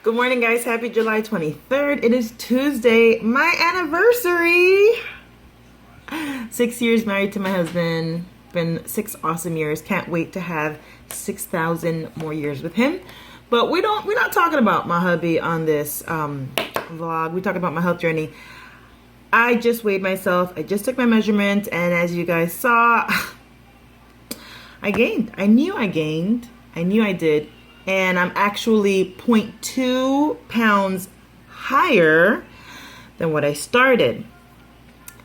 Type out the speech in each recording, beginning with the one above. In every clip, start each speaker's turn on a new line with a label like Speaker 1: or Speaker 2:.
Speaker 1: Good morning, guys. Happy July 23rd. It is Tuesday, my anniversary. 6 years married to my husband. Been 6 awesome years. Can't wait to have 6,000 more years with him. But we're not talking about my hubby on this vlog. We talk about my health journey. I just weighed myself. I just took my measurement, and as you guys saw, I gained. I knew I gained. I knew I did. And I'm actually 0.2 pounds higher than what I started.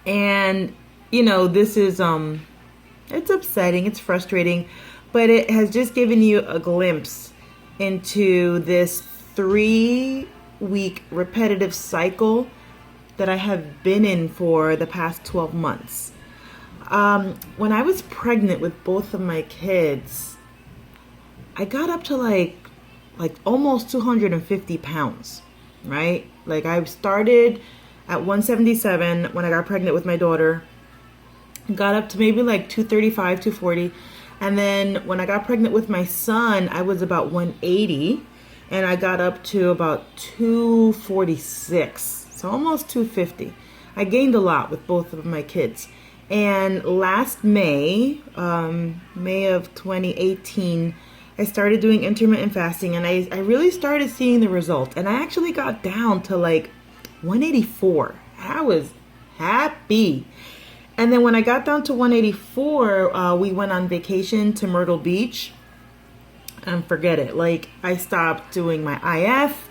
Speaker 1: And, you know, this is, it's upsetting, it's frustrating, but it has just given you a glimpse into this 3-week repetitive cycle that I have been in for the past 12 months. When I was pregnant with both of my kids, I got up to like almost 250 pounds, right? Like I started at 177 when I got pregnant with my daughter, got up to maybe like 235, 240. And then when I got pregnant with my son, I was about 180 and I got up to about 246. So almost 250. I gained a lot with both of my kids. And last May, May of 2018, I started doing intermittent fasting, and I really started seeing the results. And I actually got down to like 184. I was happy. And then when I got down to 184, we went on vacation to Myrtle Beach. And forget it. Like, I stopped doing my IF.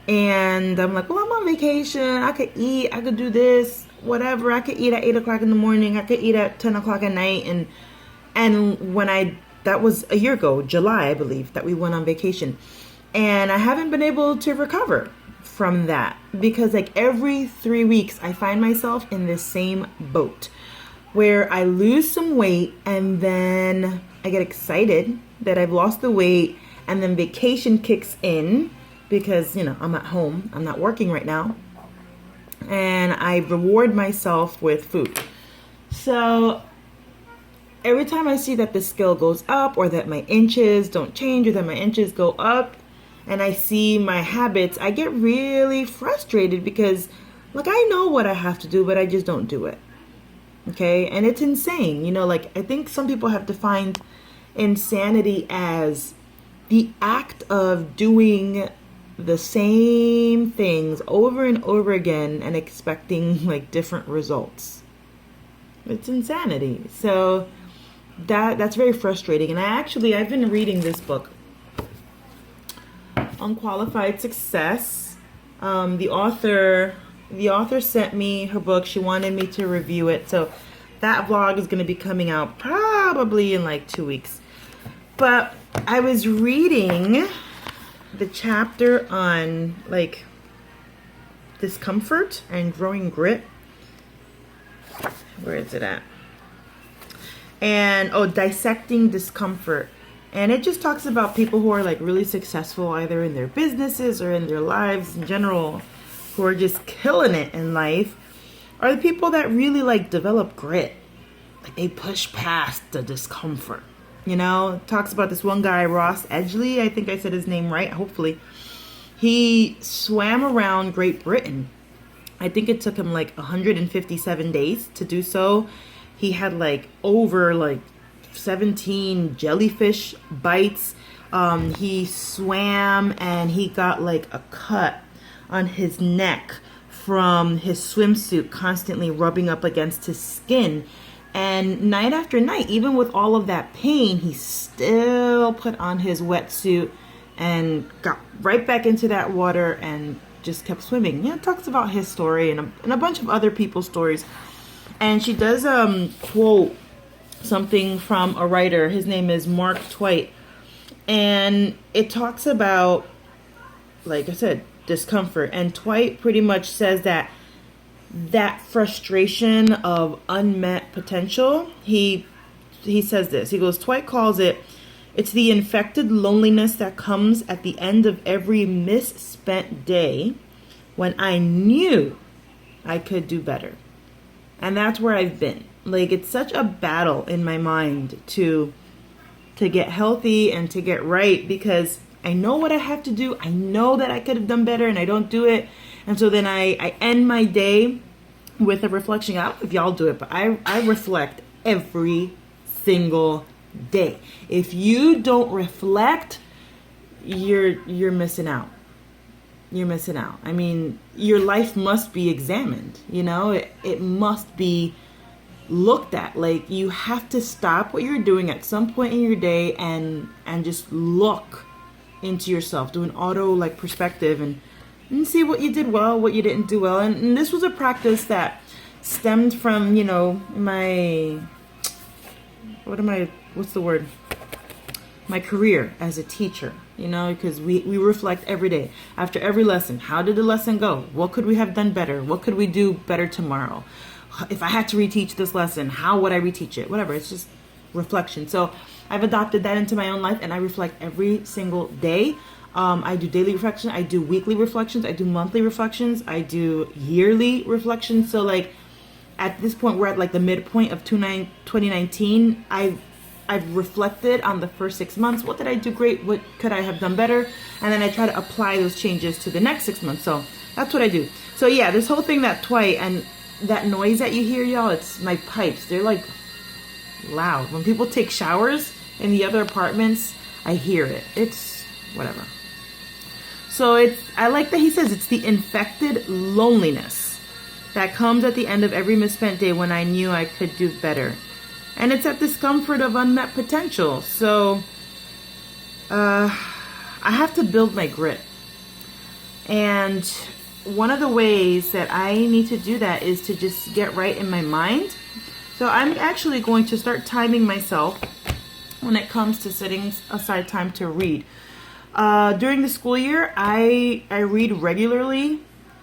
Speaker 1: And I'm like, well, I'm on vacation. I could eat. I could do this. Whatever. I could eat at 8 o'clock in the morning. I could eat at 10 o'clock at night. And when that was a year ago, July, I believe, that we went on vacation. And I haven't been able to recover from that because like every 3 weeks, I find myself in this same boat where I lose some weight and then I get excited that I've lost the weight, and then vacation kicks in because, you know, I'm at home. I'm not working right now. And I reward myself with food. So every time I see that the scale goes up or that my inches don't change or that my inches go up and I see my habits, I get really frustrated because, like, I know what I have to do, but I just don't do it. Okay? And it's insane. You know, like, I think some people have defined insanity as the act of doing the same things over and over again and expecting, like, different results. It's insanity. So that's very frustrating. And I've been reading this book, Unqualified Success. The author sent me her book. She wanted me to review it. So that vlog is going to be coming out probably in like 2 weeks. But I was reading the chapter on like discomfort and growing grit. Where is it at? And dissecting discomfort. And it just talks about people who are like really successful either in their businesses or in their lives in general, who are just killing it in life, are the people that really like develop grit. Like they push past the discomfort. You know, it talks about this one guy, Ross Edgley, I think I said his name right, hopefully. He swam around Great Britain. I think it took him like 157 days to do so. He had like over like 17 jellyfish bites. He swam and he got like a cut on his neck from his swimsuit constantly rubbing up against his skin. And night after night, even with all of that pain, he still put on his wetsuit and got right back into that water and just kept swimming. Yeah, it talks about his story and a bunch of other people's stories. And she does quote something from a writer. His name is Mark Twight. And it talks about, like I said, discomfort. And Twight pretty much says that frustration of unmet potential, he says this. He goes, Twight calls it's the infected loneliness that comes at the end of every misspent day when I knew I could do better. And that's where I've been. Like, it's such a battle in my mind to to get healthy and to get right, because I know what I have to do. I know that I could have done better and I don't do it. And so then I end my day with a reflection. I don't know if y'all do it, but I reflect every single day. If you don't reflect, you're missing out. You're missing out. I mean, your life must be examined, you know? It must be looked at. Like, you have to stop what you're doing at some point in your day and just look into yourself, do an auto like perspective and see what you did well, what you didn't do well. And this was a practice that stemmed from, you know, my career as a teacher, you know, because we reflect every day after every lesson. How did the lesson go? What could we have done better? What could we do better tomorrow? If I had to reteach this lesson, how would I reteach it? Whatever. It's just reflection. So I've adopted that into my own life, and I reflect every single day. I do daily reflection. I do weekly reflections. I do monthly reflections. I do yearly reflections. So like at this point, we're at like the midpoint of 2019. I've reflected on the first 6 months. What did I do great? What could I have done better? And then I try to apply those changes to the next 6 months. So that's what I do. So yeah, this whole thing, that twite and that noise that you hear, y'all, it's my pipes. They're like loud. When people take showers in the other apartments, I hear it. It's whatever. So I like that he says it's the infected loneliness that comes at the end of every misspent day when I knew I could do better. And it's that discomfort of unmet potential. So I have to build my grit. And one of the ways that I need to do that is to just get right in my mind. So I'm actually going to start timing myself when it comes to setting aside time to read. During the school year, I read regularly,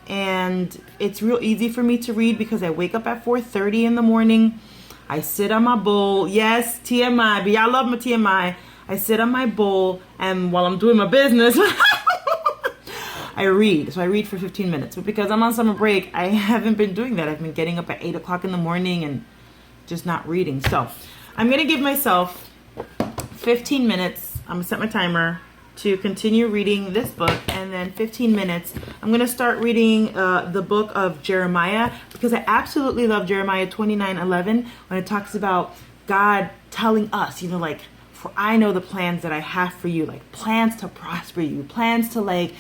Speaker 1: and it's real easy for me to read because I wake up at 4:30 in the morning. I sit on my bowl. Yes, TMI, but y'all love my TMI. I sit on my bowl, and while I'm doing my business, I read. So I read for 15 minutes. But because I'm on summer break, I haven't been doing that. I've been getting up at 8 o'clock in the morning and just not reading. So I'm going to give myself 15 minutes. I'm going to set my timer to continue reading this book, and then 15 minutes I'm going to start reading the book of Jeremiah, because I absolutely love Jeremiah 29:11 when it talks about God telling us, you know, like, for I know the plans that I have for you, like plans to prosper you, plans to like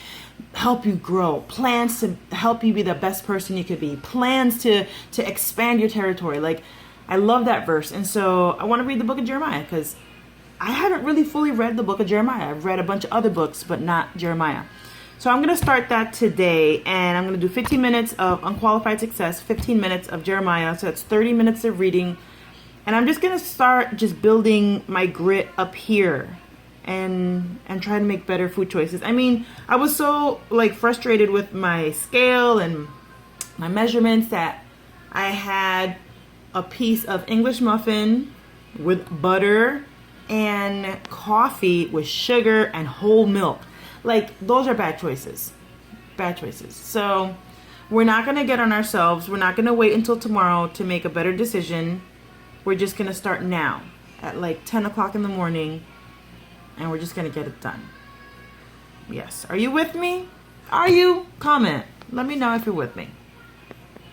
Speaker 1: help you grow, plans to help you be the best person you could be, plans to expand your territory. Like, I love that verse. And so I want to read the book of Jeremiah because I haven't really fully read the book of Jeremiah. I've read a bunch of other books, but not Jeremiah. So I'm going to start that today, and I'm going to do 15 minutes of unqualified success, 15 minutes of Jeremiah. So that's 30 minutes of reading. And I'm just going to start just building my grit up here and try to make better food choices. I mean, I was so like frustrated with my scale and my measurements that I had a piece of English muffin with butter and coffee with sugar and whole milk. Like, those are bad choices. Bad choices. So we're not going to get on ourselves. We're not going to wait until tomorrow to make a better decision. We're just going to start now at like 10 o'clock in the morning, and we're just going to get it done. Yes. Are you with me? Are you? Comment. Let me know if you're with me.